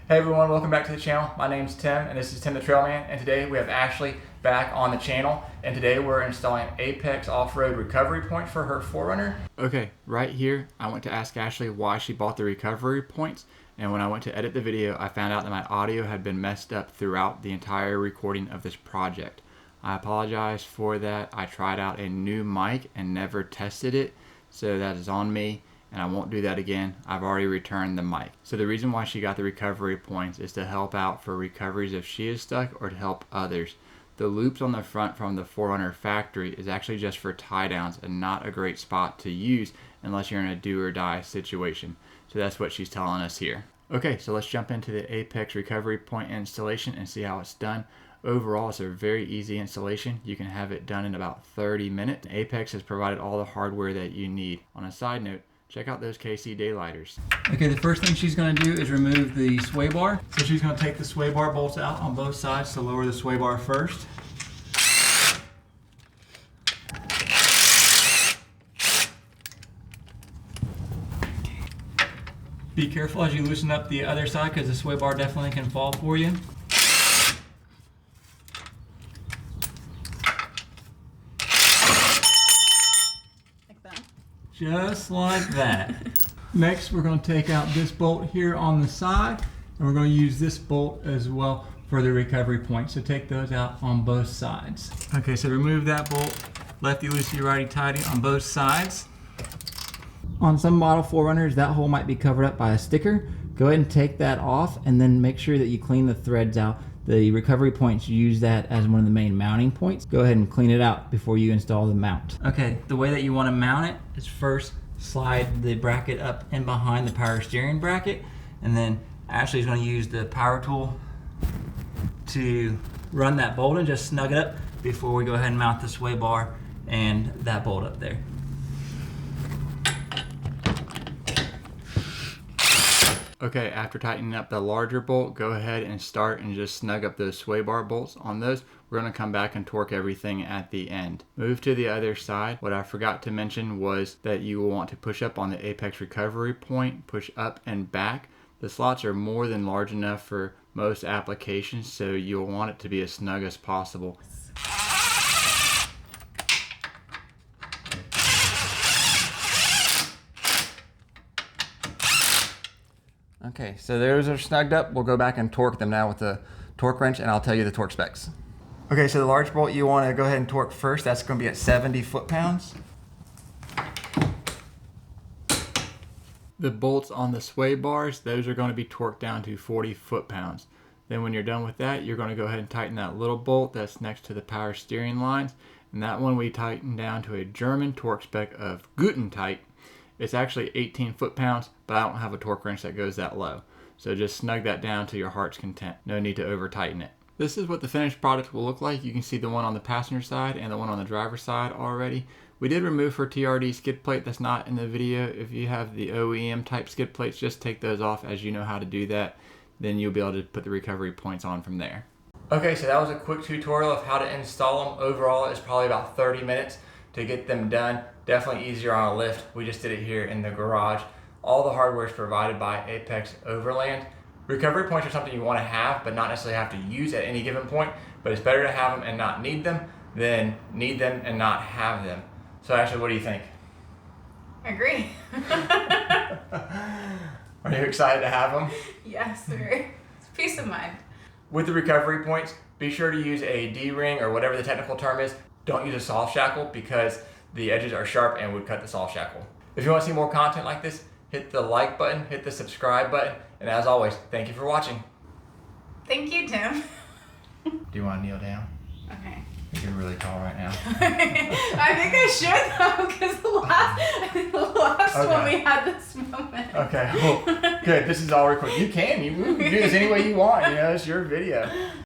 Hey everyone, welcome back to the channel. My name's Tim and this is Tim the Trailman, and today we have Ashley back on the channel, and today we're installing Apex Off-road Recovery Points for her 4Runner. Okay, right here I went to ask Ashley why she bought the recovery points, and when I went to edit the video I found out that my audio had been messed up throughout the entire recording of this project. I apologize for that. I tried out a new mic and never tested it, so that is on me. And I won't do that again. I've already returned the mic. So the reason why she got the recovery points is to help out for recoveries if she is stuck or to help others. The loops on the front from the 4Runner factory is actually just for tie downs and not a great spot to use unless you're in a do or die situation. So that's what she's telling us here. Okay, so let's jump into the Apex recovery point installation and see how it's done. Overall, it's a very easy installation. You can have it done in about 30 minutes. Apex has provided all the hardware that you need. On a side note, check out those KC daylighters. Okay, the first thing she's going to do is remove the sway bar. So she's going to take the sway bar bolts out on both sides to lower the sway bar first. Be careful as you loosen up the other side because the sway bar definitely can fall for you. Just like that. Next, we're going to take out this bolt here on the side, and we're going to use this bolt as well for the recovery point. So take those out on both sides. Okay, so remove that bolt, lefty loosey, righty tighty on both sides. On some model 4Runners, that hole might be covered up by a sticker. Go ahead and take that off, and then make sure that you clean the threads out. The recovery points use that as one of the main mounting points. Go ahead and clean it out before you install the mount. Okay, the way that you want to mount it is first slide the bracket up in behind the power steering bracket, and then Ashley's going to use the power tool to run that bolt and just snug it up before we go ahead and mount the sway bar and that bolt up there. Okay, after tightening up the larger bolt, go ahead and start and just snug up those sway bar bolts on those. We're going to come back and torque everything at the end. Move to the other side. What I forgot to mention was that you will want to push up on the Apex recovery point, push up and back. The slots are more than large enough for most applications, so you'll want it to be as snug as possible. Okay, so those are snugged up. We'll go back and torque them now with the torque wrench, and I'll tell you the torque specs. Okay, so the large bolt you want to go ahead and torque first. That's going to be at 70 foot-pounds. The bolts on the sway bars, those are going to be torqued down to 40 foot-pounds. Then when you're done with that, you're going to go ahead and tighten that little bolt that's next to the power steering lines. And that one we tighten down to a German torque spec of Guten tight. It's actually 18 foot-pounds, but I don't have a torque wrench that goes that low. So just snug that down to your heart's content. No need to over tighten it. This is what the finished product will look like. You can see the one on the passenger side and the one on the driver's side already. We did remove her TRD skid plate. That's not in the video. If you have the OEM type skid plates, just take those off as you know how to do that. Then you'll be able to put the recovery points on from there. Okay, so that was a quick tutorial of how to install them. Overall, it's probably about 30 minutes to get them done. Definitely easier on a lift. We just did it here in the garage. All the hardware is provided by Apex Overland. Recovery points are something you want to have, but not necessarily have to use at any given point. But it's better to have them and not need them than need them and not have them. So Ashley, what do you think? I agree. Are you excited to have them? Yes, sir. It's peace of mind. With the recovery points, be sure to use a D-ring or whatever the technical term is. Don't use a soft shackle because the edges are sharp and would cut the soft shackle. If you want to see more content like this, hit the like button, hit the subscribe button, and as always, thank you for watching. Thank you, Tim. Do you want to kneel down? Okay. You're really tall right now. I think I should though, because the last Okay. one we had this moment. Okay, well, good. This is all recorded. You can do this any way you want. You know, it's your video.